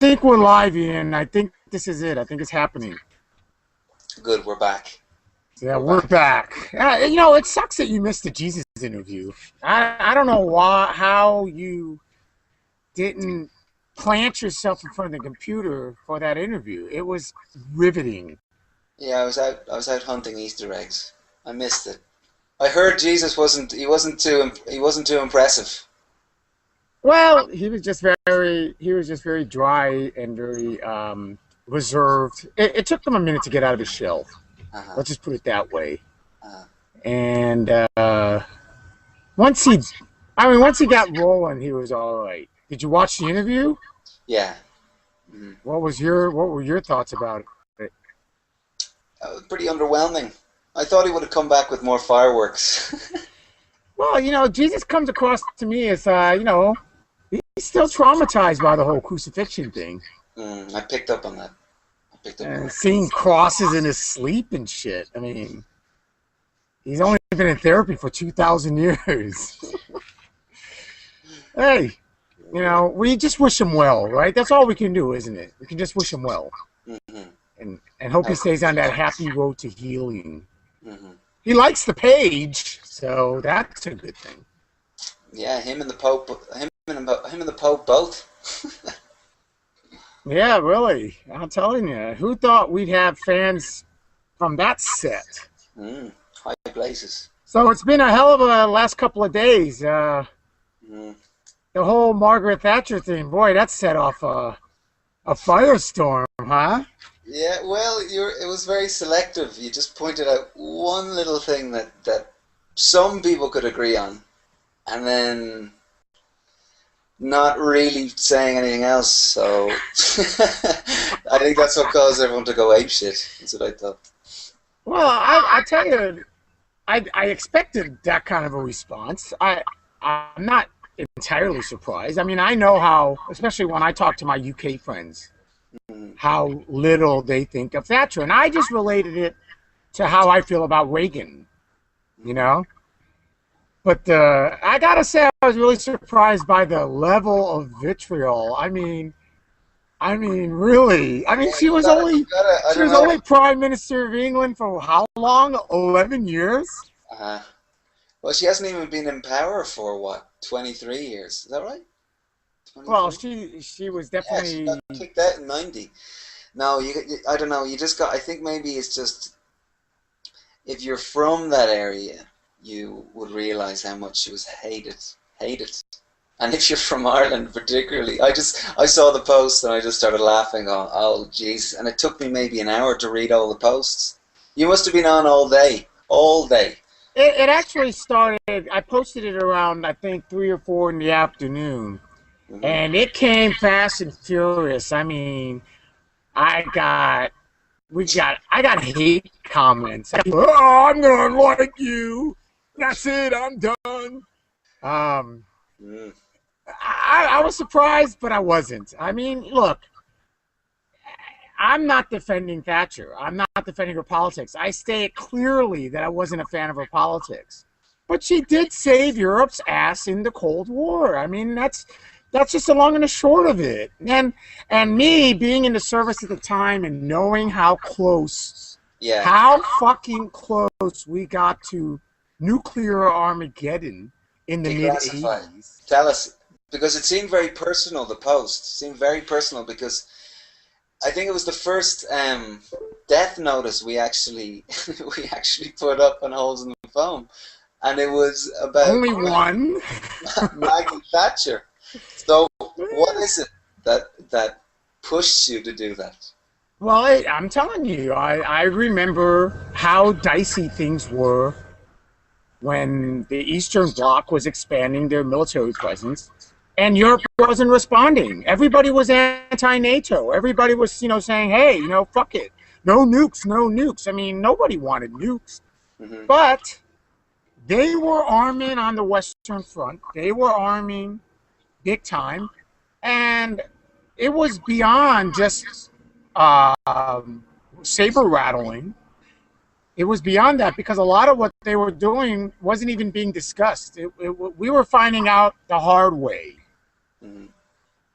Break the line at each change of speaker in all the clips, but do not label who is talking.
think we're live, Ian. I think this is it. I think it's happening.
Good, we're back.
Yeah,
We're
we're
back.
back. It sucks that you missed the Jesus interview. I don't know how you didn't plant yourself in front of the computer for that interview. It was riveting.
Yeah, I was out hunting Easter eggs. I missed it. I heard Jesus wasn't too impressive.
Well, he was just very dry and very reserved. It took him a minute to get out of his shell.
Uh-huh.
Let's just put it that way.
Uh-huh.
And once he, once he got rolling, he was all right. Did you watch the interview?
Yeah. Mhm.
What were your thoughts about it?
That was pretty underwhelming. I thought he would have come back with more fireworks.
Well, Jesus comes across to me as he's still traumatized by the whole crucifixion thing.
I picked up on that. I picked up on
And
that.
seeing crosses in his sleep and shit. I mean, he's only been in therapy for 2,000 years. Hey, we just wish him well, right? That's all we can do, isn't it? We can just wish him well
Hmm.
and hope he stays on that happy road to healing.
Hmm.
He likes the page, so that's a good thing.
Yeah, him and the Pope, him and the Pope both.
Yeah, really. I'm telling you, who thought we'd have fans from that set?
High places.
So it's been a hell of a last couple of days.
Mm.
The whole Margaret Thatcher thing, boy, that set off a firestorm, huh?
Yeah, well, it was very selective. You just pointed out one little thing that some people could agree on, and then not really saying anything else. So I think that's what caused everyone to go apeshit. That's what I thought.
Well, I tell you, I expected that kind of a response. I'm not entirely surprised. I mean, I know how, especially when I talk to my UK friends,
Mm.
how little they think of Thatcher, and I just related it to how I feel about Reagan, you know. But I gotta say, I was really surprised by the level of vitriol. Really. I mean,
Yeah, you gotta. I
she
don't
was
know.
only Prime Minister of England for how long? 11 years.
Uh, well, she hasn't even been in power for what, 23 years? Is that right?
Well,
23.
she was
Yeah, she got
definitely.
kicked out in 90. No, I don't know. You just got. I think maybe it's just if you're from that area, you would realize how much she was hated. And if you're from Ireland, particularly, I saw the post and I just started laughing. Oh, jeez! And it took me maybe an hour to read all the posts. You must have been on all day.
It actually started. I posted it around I think 3 or 4 in the afternoon,
Hmm.
and it came fast and furious. I mean, I got I got hate comments. Oh, I'm gonna like you. That's it. I'm done. Um,
Mm.
I was surprised, but I wasn't. I mean, look, I'm not defending Thatcher. I'm not defending her politics. I state clearly that I wasn't a fan of her politics. But she did save Europe's ass in the Cold War. I mean, that's just the long and the short of it. And me being in the service at the time and knowing
Yeah,
how fucking close we got to nuclear Armageddon in the mid
declassified.
80s.
Tell us, because it seemed very personal. The post seemed very personal because I think it was the first death notice we actually we actually put up on Holes in the Foam, and it was about
Only one.
Maggie Thatcher. So what is it that pushed you to do that?
Well, I'm telling you, I remember how dicey things were when the Eastern Bloc was expanding their military presence and Europe wasn't responding. Everybody was anti-NATO. Everybody was, saying, hey, fuck it. No nukes, no nukes. I mean, nobody wanted nukes.
Hmm.
But they were arming on the Western Front. They were arming big time. And it was beyond just saber rattling. It was beyond that because a lot of what they were doing wasn't even being discussed. We were finding out the hard way.
Hmm.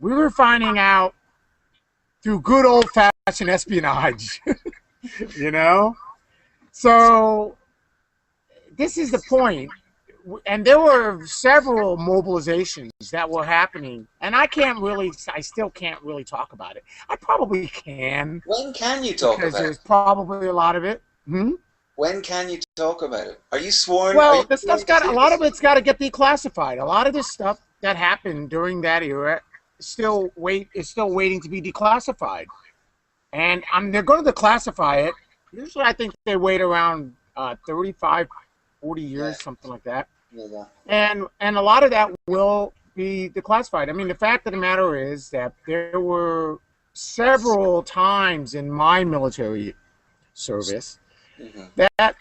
We were finding out through good old-fashioned espionage, you know? So this is the point. And there were several mobilizations that were happening, and I still can't really talk about it. I probably can,
When can you talk
because
about it?
there's probably a lot of it. Hmm?
When can you talk about it? Are you sworn? Are
Well,
you
the stuff's
sworn to
got a lot of
secrecy?
it's got to get declassified. A lot of this stuff that happened during that era is still waiting to be declassified, and they're going to declassify it. Usually, I think they wait around 35, 40
Yeah,
years, something like that.
yeah,
And a lot of that will be declassified. I mean, the fact of the matter is that there were several times in my military service
yeah.
that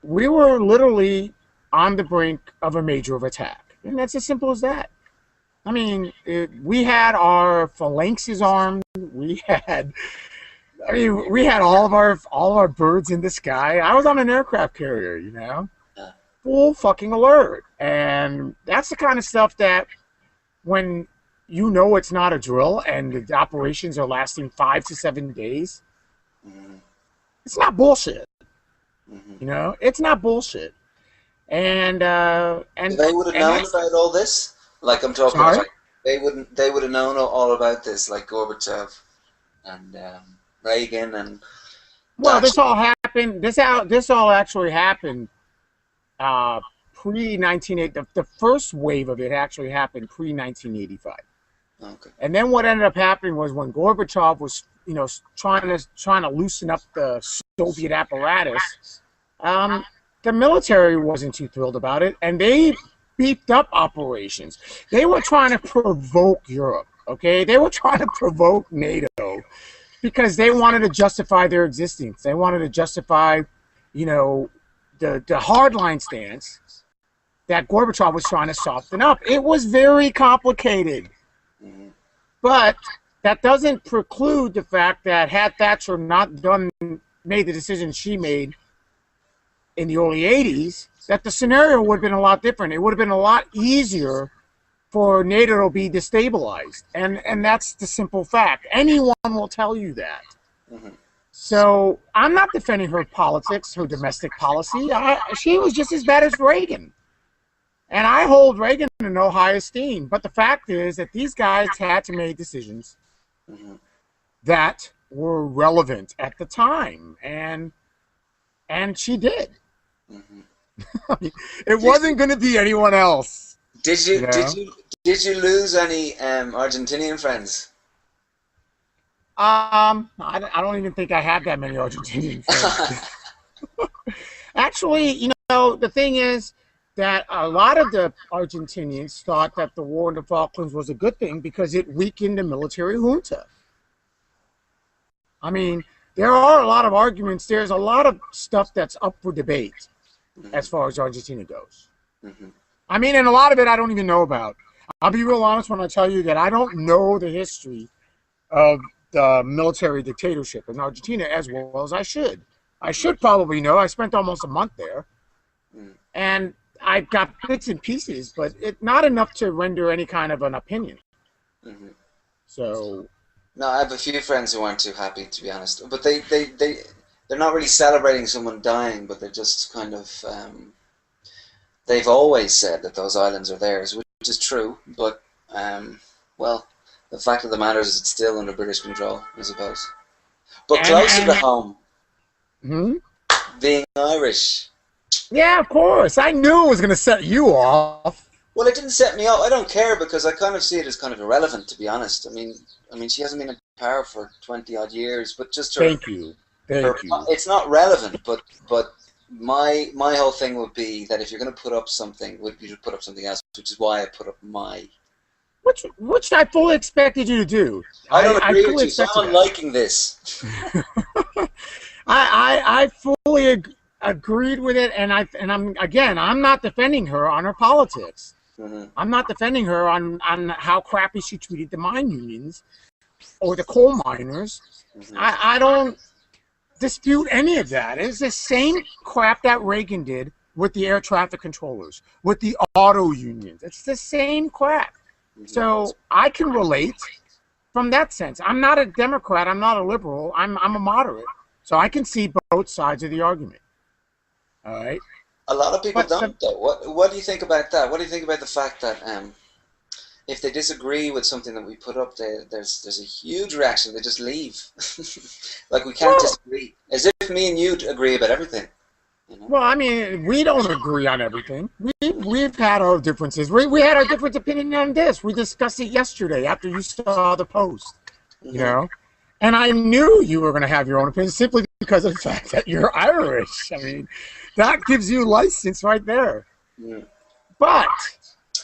we were literally on the brink of a major attack, and that's as simple as that. I mean, we had our phalanxes armed. We had all of our birds in the sky. I was on an aircraft carrier,
Yeah.
full fucking alert. And that's the kind of stuff that when it's not a drill and the operations are lasting 5 to 7 days,
Mm-hmm.
it's not bullshit.
Mm-hmm.
It's not bullshit. And
So they would have known
that's
about all this. Like I'm talking about,
sorry.
like they wouldn't. They would have known all about this, like Gorbachev and Reagan and
Well,
Thatcher.
this all happened. This all actually happened uh, pre 1980. The first wave of it actually happened pre 1985.
Okay.
And then what ended up happening was when Gorbachev was, trying to loosen up the Soviet apparatus, the military wasn't too thrilled about it, and they beefed up operations. They were trying to provoke Europe. Okay, they were trying to provoke NATO because they wanted to justify their existence. They wanted to justify, the hardline stance that Gorbachev was trying to soften up. It was very complicated.
Mm-hmm.
But that doesn't preclude the fact that had Thatcher not made the decision she made in the early 80s, that the scenario would have been a lot different. It would have been a lot easier for NATO to be destabilized. And that's the simple fact. Anyone will tell you that.
Mm-hmm.
So I'm not defending her politics, her domestic policy. She was just as bad as Reagan. And I hold Reagan in no high esteem. But the fact is that these guys had to make decisions
Mm-hmm.
that were relevant at the time. And she did.
Mm-hmm.
It
Did,
wasn't going to be anyone else.
did
You
you did
know?
you did you lose any Argentinian friends?
I don't even think I have that many Argentinian friends. Actually, the thing is that a lot of the Argentinians thought that the war in the Falklands was a good thing because it weakened the military junta. I mean, there are a lot of arguments. There's a lot of stuff that's up for debate as far as Argentina goes.
Mm-hmm.
I mean, and a lot of it I don't even know about. I'll be real honest when I tell you that I don't know the history of the military dictatorship in Argentina as well as I should. I should probably know. I spent almost a month there.
Mm-hmm.
And I've got bits and pieces, but not enough to render any kind of an opinion.
Mm-hmm.
So,
No, I have a few friends who aren't too happy, to be honest. But they're not really celebrating someone dying, but they're just kind of they've always said that those islands are theirs, which is true. But well, the fact of the matter is it's still under British control, I suppose. But closer to home,
hmm?
being Irish.
Yeah, of course. I knew it was going to set you off.
Well, it didn't set me off. I don't care because I kind of see it as kind of irrelevant, to be honest. I mean, she hasn't been in power for 20 odd years, but just her.
Thank you. Thank you.
It's not relevant, but my whole thing would be that if you're going to put up something, you should put up something else, which is why I put up my.
Which I fully expected you to do.
I don't agree
fully
with you, so
expected
I'm
that.
liking this.
I fully agreed with it, and I'm not defending her on her politics.
Mm-hmm.
I'm not defending her on how crappy she treated the mine unions or the coal miners.
Mm-hmm.
I don't dispute any of that. It's the same crap that Reagan did with the air traffic controllers, with the auto unions. It's the same crap.
Mm-hmm.
So I can relate, from that sense. I'm not a Democrat. I'm not a liberal. I'm a moderate. So I can see both sides of the argument. All right.
A lot of people
But
don't, though. What do you think about that? What do you think about the fact that if they disagree with something that we put up, there's a huge reaction. They just leave. Like we can't
well,
disagree. As if me and you agree about everything. You know?
well, I mean, we don't agree on everything. We've had our differences. We had our different opinion on this. We discussed it yesterday after you saw the post. You know, and I knew you were going to have your own opinion simply because of the fact that you're Irish. I mean, that gives you license right there.
Yeah.
But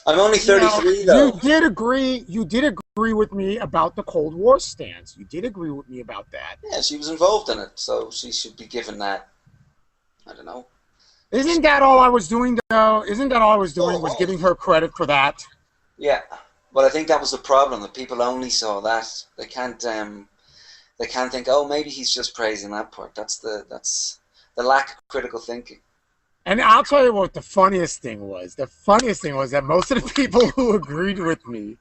I'm only 33 though.
You did agree with me about the Cold War stance. You did agree with me about that.
Yeah, she was involved in it, so she should be given that. I don't know.
Isn't that all I was doing, though? Isn't that all I was doing was giving her credit for that?
Yeah, but I think that was the problem. That people only saw that. They can't think, oh, maybe he's just praising that part. That's the lack of critical thinking.
And I'll tell you what the funniest thing was. The funniest thing was that most of the people who agreed with me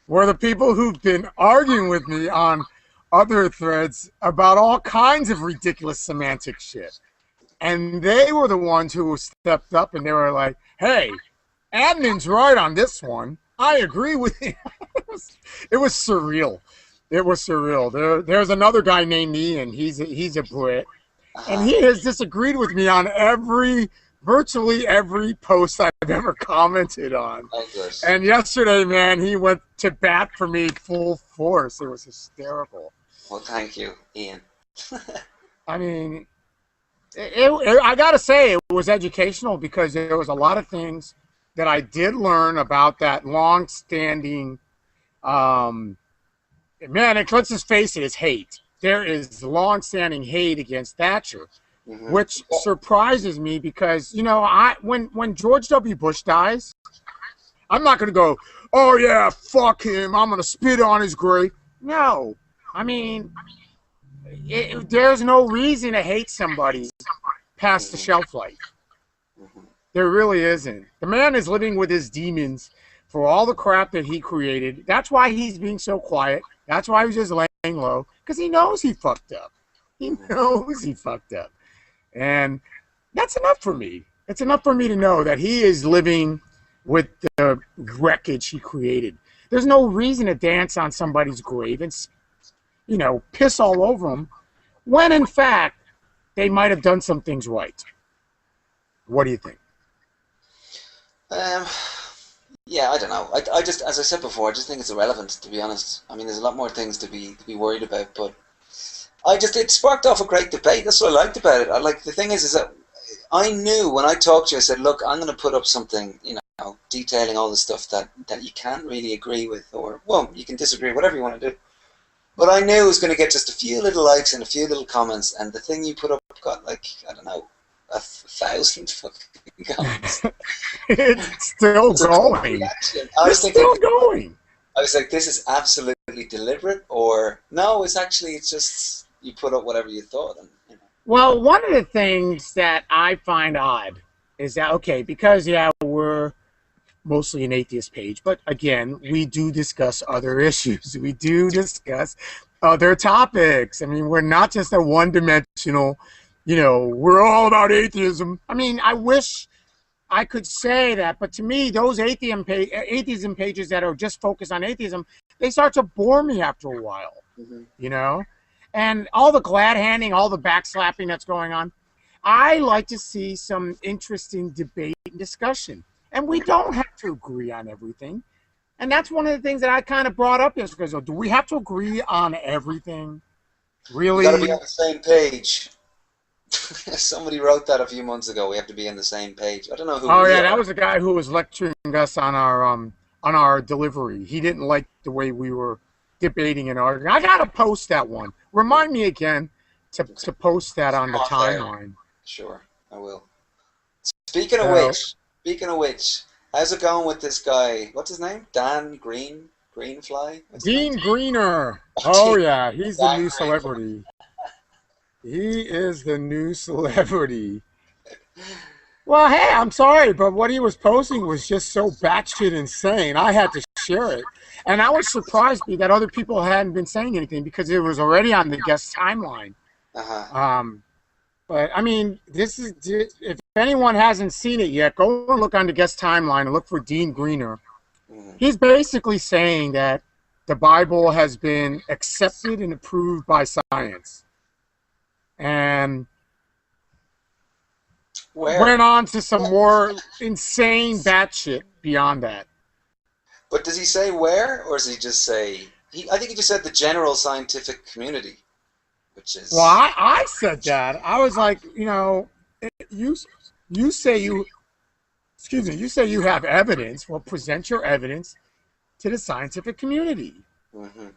were the people who've been arguing with me on other threads about all kinds of ridiculous semantic shit. And they were the ones who stepped up and they were like, hey, admin's right on this one. I agree with you. It was surreal. It was surreal. There's another guy named Ian. He's a Brit. And he has disagreed with me on virtually every post I've ever commented on.
Oh, good.
And yesterday, man, he went to bat for me full force. It was hysterical.
Well, thank you, Ian.
I mean, I got to say, it was educational because there was a lot of things that I did learn about that long-standing, man, let's just face it, it's hate. There is long-standing hate against Thatcher, which surprises me because, you know, when George W. Bush dies, I'm not going to go, oh, yeah, fuck him. I'm going to spit on his grave. No. I mean, there's no reason to hate somebody past the shelf life. There really isn't. The man is living with his demons for all the crap that he created. That's why he's being so quiet. That's why he's just laying low, because he knows he fucked up. He knows he fucked up. And that's enough for me. It's enough for me to know that he is living with the wreckage he created. There's no reason to dance on somebody's grave and, you know, piss all over them when, in fact, they might have done some things right. What do you think?
Yeah, I don't know. I just, as I said before, I just think it's irrelevant, to be honest. I mean, there's a lot more things to be worried about, but it sparked off a great debate. That's what I liked about it. The thing is that I knew when I talked to you, I said, look, I'm going to put up something, you know, detailing all the stuff that you can't really agree with, or, well, you can disagree, whatever you want to do. But I knew it was going to get just a few little likes and a few little comments, and the thing you put up got, like, I don't know, 1,000 fucking comments.
It's still going. It's still going.
I was like, this is absolutely deliberate, or no, it's just you put up whatever you thought. And, you know.
Well, one of the things that I find odd is that, okay, because, yeah, we're mostly an atheist page, but again, we do discuss other issues. We do discuss other topics. I mean, we're not just a one-dimensional, you know, we're all about atheism. I mean, I wish I could say that, but to me, those atheism pages that are just focused on atheism, they start to bore me after a while, you know? And all the glad-handing, all the backslapping that's going on, I like to see some interesting debate and discussion. And we don't have to agree on everything. And that's one of the things that I kind of brought up yesterday. So, do we have to agree on everything? Really?
You got to be on the same page. Somebody wrote that a few months ago. We have to be on the same page. I don't know who.
Oh yeah, that was the guy who was lecturing us on our delivery. He didn't like the way we were debating and arguing. I gotta post that one. Remind me again to post that on the timeline.
Sure, I will. Speaking of which, how's it going with this guy? What's his name? Dan Greenfly?
Dean Greener. Oh yeah, he's the new celebrity. He is the new celebrity. Well, hey, I'm sorry, but what he was posting was just so batshit insane. I had to share it. And I was surprised that other people hadn't been saying anything because it was already on the guest timeline.
Uh-huh.
Um, but I mean, if anyone hasn't seen it yet, go and look on the guest timeline and look for Dean Greener.
Mm.
He's basically saying that the Bible has been accepted and approved by science. And
Where?
went on to some more insane batshit beyond that.
But does he say where, or does he just say I think he just said the general scientific community, which
Well,
is
I said that. I was like, you you say you excuse me, you say you have evidence. Well, present your evidence to the scientific community
hmm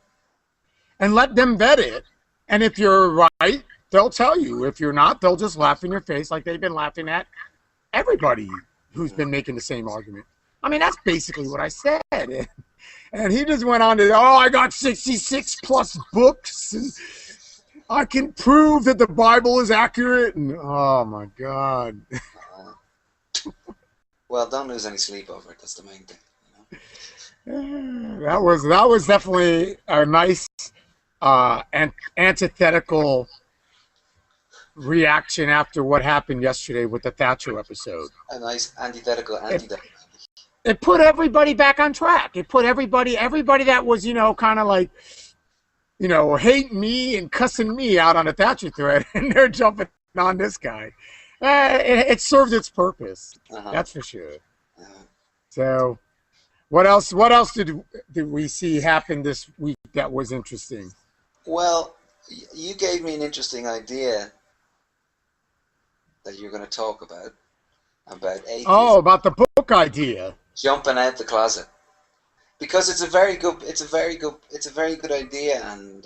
and let them vet it. And if you're right, they'll tell you. If you're not, they'll just laugh in your face like they've been laughing at everybody who's been making the same argument. I mean, that's basically what I said. And he just went on to, oh, I got 66 plus books, and I can prove that the Bible is accurate. And oh my God.
uh, well, don't lose any sleep over it. That's the main thing.
That was definitely a nice antithetical reaction after what happened yesterday with the Thatcher episode.
A nice antithetical antidote.
It put everybody back on track. It put everybody that was, kind of like, hating me and cussing me out on a Thatcher thread, and they're jumping on this guy. It served its purpose.
Uh-huh.
That's for sure.
Uh-huh.
So, what else did we see happen this week that was interesting?
Well, you gave me an interesting idea that you're going to talk about atheism.
Oh, about the book idea.
Jumping out the closet, because it's a very good idea, and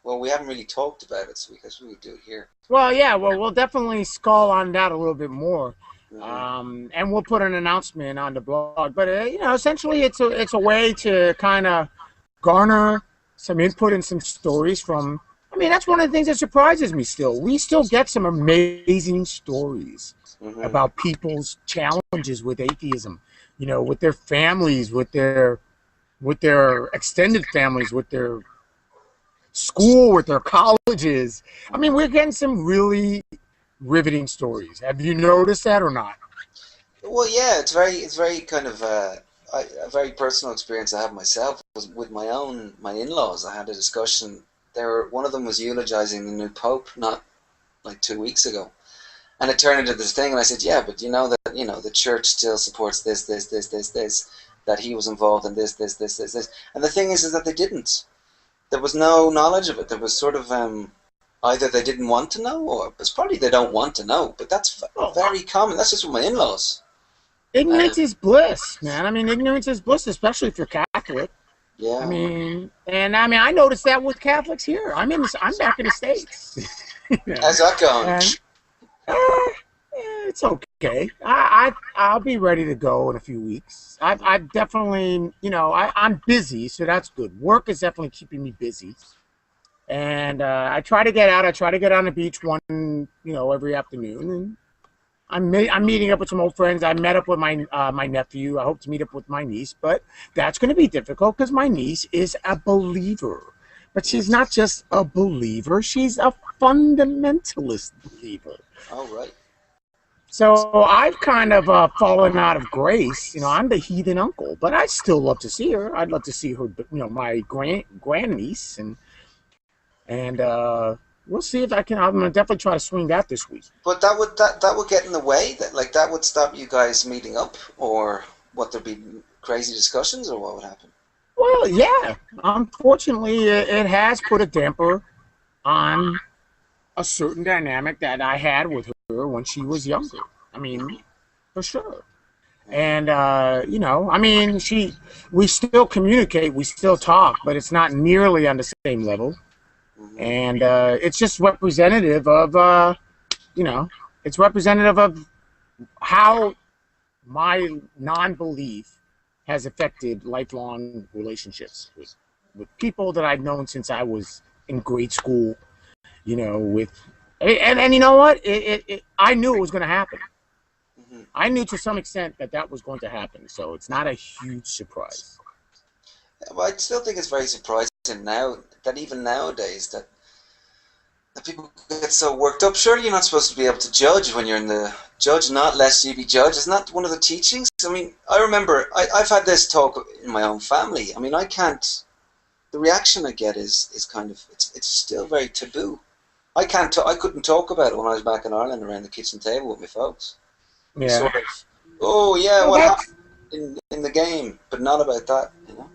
well, we haven't really talked about it, so we guess we would do it here.
Well, yeah, well, we'll definitely skull on that a little bit more,
Mm-hmm.
and we'll put an announcement on the blog. But essentially, it's a way to kind of garner some input and some stories from. I mean, that's one of the things that surprises me. Still, we still get some amazing stories
Mm-hmm.
about people's challenges with atheism. With their families, with their extended families, with their school, with their colleges. I mean, we're getting some really riveting stories. Have you noticed that or not?
Well, yeah, it's very kind of a very personal experience I have myself was with my in-laws. I had a discussion. One of them was eulogizing the new pope not like 2 weeks ago. And it turned into this thing, and I said, yeah, but the church still supports this, that he was involved in this. And the thing is that they didn't. There was no knowledge of it. There was sort of either they didn't want to know, or it's probably they don't want to know. But that's very common. That's just with my in-laws.
Ignorance is bliss, man. I mean, ignorance is bliss, especially if you're Catholic.
Yeah.
I noticed that with Catholics here. I'm back in the States.
How's that going?
And, it's okay. I'll be ready to go in a few weeks. I definitely, I'm busy, so that's good. Work is definitely keeping me busy, and I try to get out. I try to get on the beach every afternoon, and I'm meeting up with some old friends. I met up with my nephew. I hope to meet up with my niece, but that's going to be difficult because my niece is a believer. But she's not just a believer; she's a fundamentalist believer.
Oh, right.
So I've kind of fallen out of grace. I'm the heathen uncle, but I still love to see her. I'd love to see her, my grandniece, and we'll see if I can. I'm gonna definitely try to swing that this week.
But that would get in the way. That would stop you guys meeting up, or what? There'd be crazy discussions, or what would happen?
Well, yeah. Unfortunately, it has put a damper on a certain dynamic that I had with her when she was younger. I mean, for sure. And we still communicate, we still talk, but it's not nearly on the same level.
Mm-hmm.
And it's just representative of, it's representative of how my non-belief has affected lifelong relationships with people that I've known since I was in grade school. And you know what? I knew it was going to happen. I knew to some extent that that was going to happen, so it's not a huge surprise.
Well, I still think it's very surprising now that even nowadays that people get so worked up. Surely you're not supposed to be able to judge when you're in the judge, not lest you be judged. Isn't that one of the teachings? I mean, I remember I've had this talk in my own family. I mean, I can't. The reaction I get is kind of it's still very taboo. I couldn't talk about it when I was back in Ireland around the kitchen table with my folks.
Yeah.
Sort of, oh yeah,
Well,
what
that's,
happened in the game, but not about that, you know.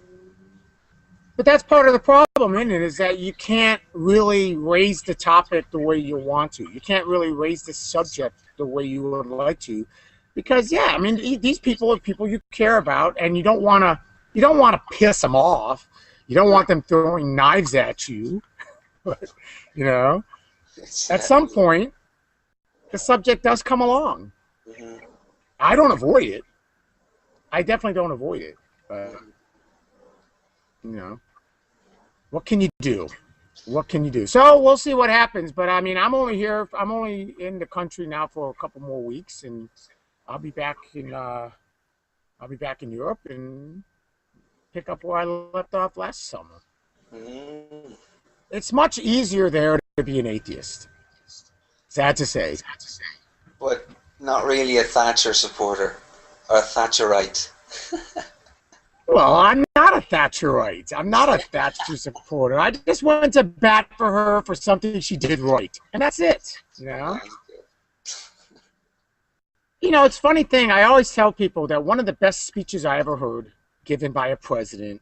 but that's part of the problem, isn't it? Is that you can't really raise the topic the way you want to. You can't really raise the subject the way you would like to, because yeah, I mean, these people are people you care about, and you don't want to piss them off. You don't want them throwing knives at you. But, you know, at some point, the subject does come along.
Mhm.
I don't avoid it. I definitely don't avoid it. But, you know, what can you do? What can you do? So we'll see what happens. But I mean, I'm only here. I'm only in the country now for a couple more weeks, and I'll be back in. I'll be back in Europe and pick up where I left off last summer.
Mm.
It's much easier there to be an atheist. Sad to say.
But not really a Thatcher supporter or a Thatcherite.
Well, I'm not a Thatcherite. I'm not a Thatcher supporter. I just went to bat for her for something she did right, and that's it. You know. You know, it's a funny thing. I always tell people that one of the best speeches I ever heard given by a president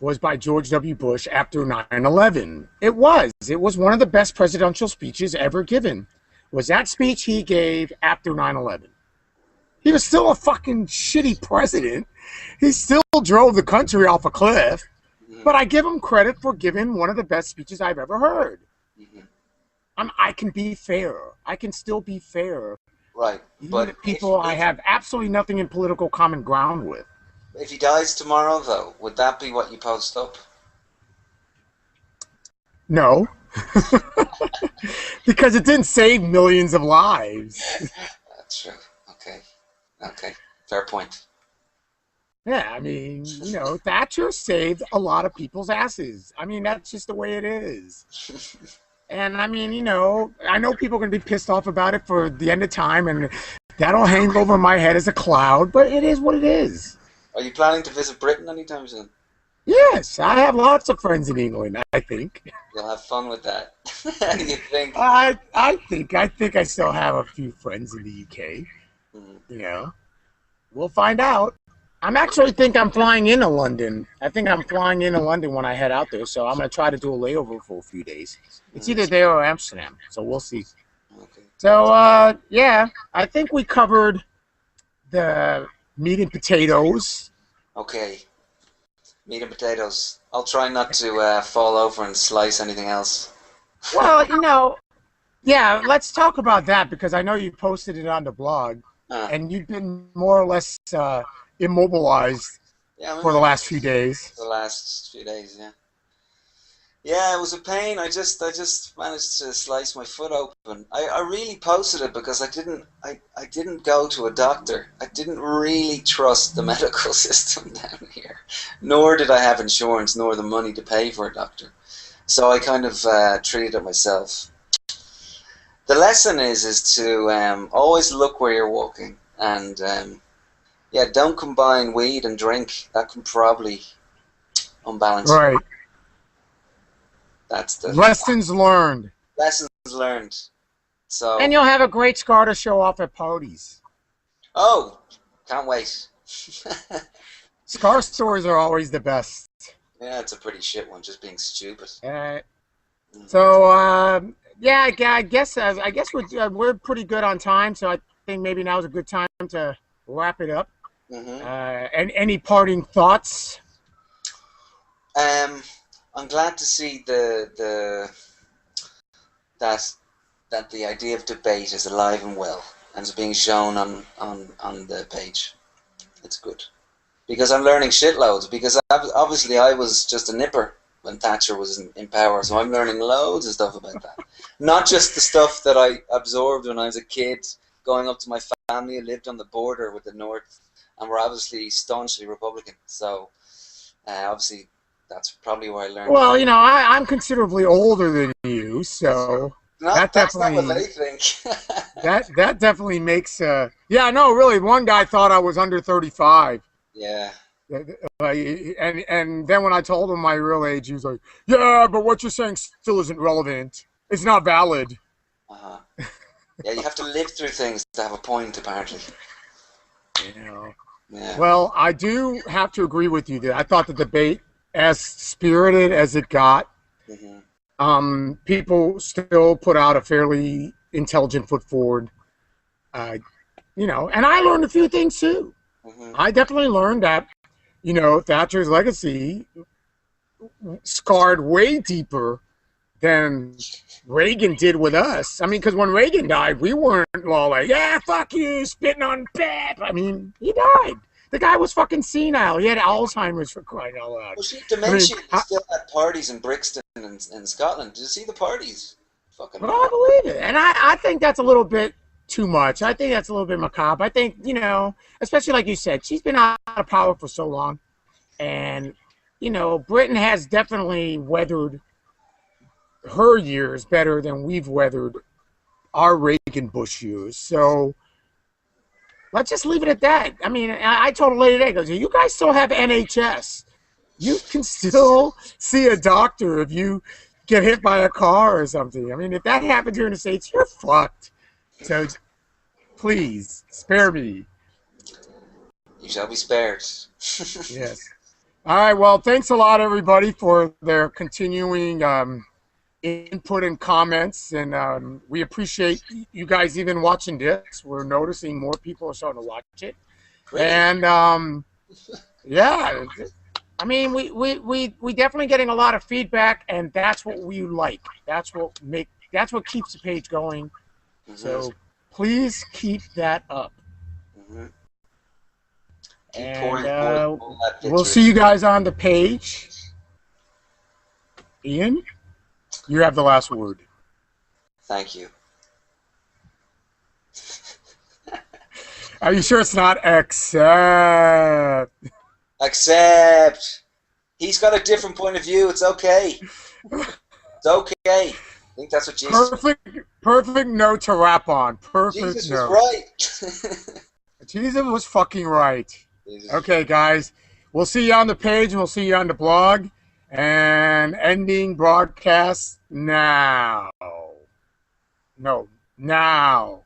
was by George W. Bush after 9/11. It was one of the best presidential speeches ever given. Was that speech he gave after 9/11? He was still a fucking shitty president. He still drove the country off a cliff. But I give him credit for giving one of the best speeches I've ever heard. I can be fair. I can still be fair.
Right.
Even
But
to people I have absolutely nothing in political common ground with.
if he dies tomorrow, though, would that be what you post up?
No. Because it didn't save millions of lives.
That's true. Okay. Okay. Fair point.
Yeah, I mean, you know, Thatcher saved a lot of people's asses. I mean, that's just the way it is. And I mean, you know, I know people are going to be pissed off about it for the end of time, and that'll hang over my head as a cloud, but it is what it is.
Are you planning to visit Britain anytime soon?
Yes, I have lots of friends in England, I think.
You'll have fun with that. You think?
I think I still have a few friends in the UK. You know, we'll find out. I'm actually think I'm flying into London. I think I'm flying into London when I head out there, so I'm going to try to do a layover for a few days. It's either there or Amsterdam, so we'll see.
Okay.
So, yeah, I think we covered the meat and potatoes.
Okay. Meat and potatoes. I'll try not to fall over and slice anything else.
Well, you know, yeah, let's talk about that, because I know you posted it on the blog, and you've been more or less immobilized for the last few days.
The last few days, yeah. Yeah, it was a pain. I just managed to slice my foot open. I really posted it because I didn't go to a doctor. I didn't really trust the medical system down here. Nor did I have insurance, nor the money to pay for a doctor. So I kind of treated it myself. The lesson is to always look where you're walking, and yeah, don't combine weed and drink. That can probably unbalance.
Right.
That's the
lessons learned.
Lessons learned. So.
And you'll have a great scar to show off at parties.
Oh, can't wait.
Scar stories are always the best.
Yeah, it's a pretty shit one, just being stupid.
So, yeah, I guess we're pretty good on time. So I think maybe now is a good time to wrap it up. And any parting thoughts?
I'm glad to see that the idea of debate is alive and well and is being shown on the page. It's good, because I'm learning shitloads. Because obviously I was just a nipper when Thatcher was in power, so I'm learning loads of stuff about that. Not just the stuff that I absorbed when I was a kid going up to my family who lived on the border with the North, and were obviously staunchly Republican. So obviously that's probably where I learned.
Well, you know, I'm considerably older than you, so
That's not what they think.
that definitely makes. Yeah, no, really. One guy thought I was under 35.
Yeah.
And then when I told him my real age, he was like, "Yeah, but what you're saying still isn't relevant. It's not valid."
Uh-huh. Yeah, you have to live through things to have a point, apparently.
You know.
Yeah.
Well, I do have to agree with you that I thought the debate, as spirited as it got, people still put out a fairly intelligent foot forward. You know, and I learned a few things too. I definitely learned that, you know, Thatcher's legacy scarred way deeper than Reagan did with us. I mean, because when Reagan died, we weren't all like, yeah, fuck you, spitting on Pep. I mean, he died. The guy was fucking senile. He had Alzheimer's, for crying out loud.
Well, see, dementia still had parties in Brixton and in Scotland. Did you see the parties? Fucking
well, I believe it. And I think that's a little bit too much. I think that's a little bit macabre. I think, you know, especially like you said, she's been out of power for so long. And, you know, Britain has definitely weathered her years better than we've weathered our Reagan Bush years. So let's just leave it at that. I mean, I told a lady today, goes, you guys still have NHS. You can still see a doctor if you get hit by a car or something. I mean, if that happens here in the States, you're fucked. So please spare me.
You shall be spared.
Yes. All right. Well, thanks a lot, everybody, for their continuing input and comments. And we appreciate you guys even watching this. We're noticing more people are starting to watch it. Really? And yeah, I mean, we definitely getting a lot of feedback, and that's what we like. That's what keeps the page going. So please keep that up. And we'll see you guys on the page. Ian, you have the last word.
Thank you.
Are you sure it's not accept?
Accept. He's got a different point of view. It's okay. It's okay. I think that's what Jesus.
Perfect note to wrap on. Perfect
Jesus
note.
was right.
Jesus was fucking right.
Jesus.
Okay, guys. We'll see you on the page, and we'll see you on the blog. And ending broadcast now. No, now.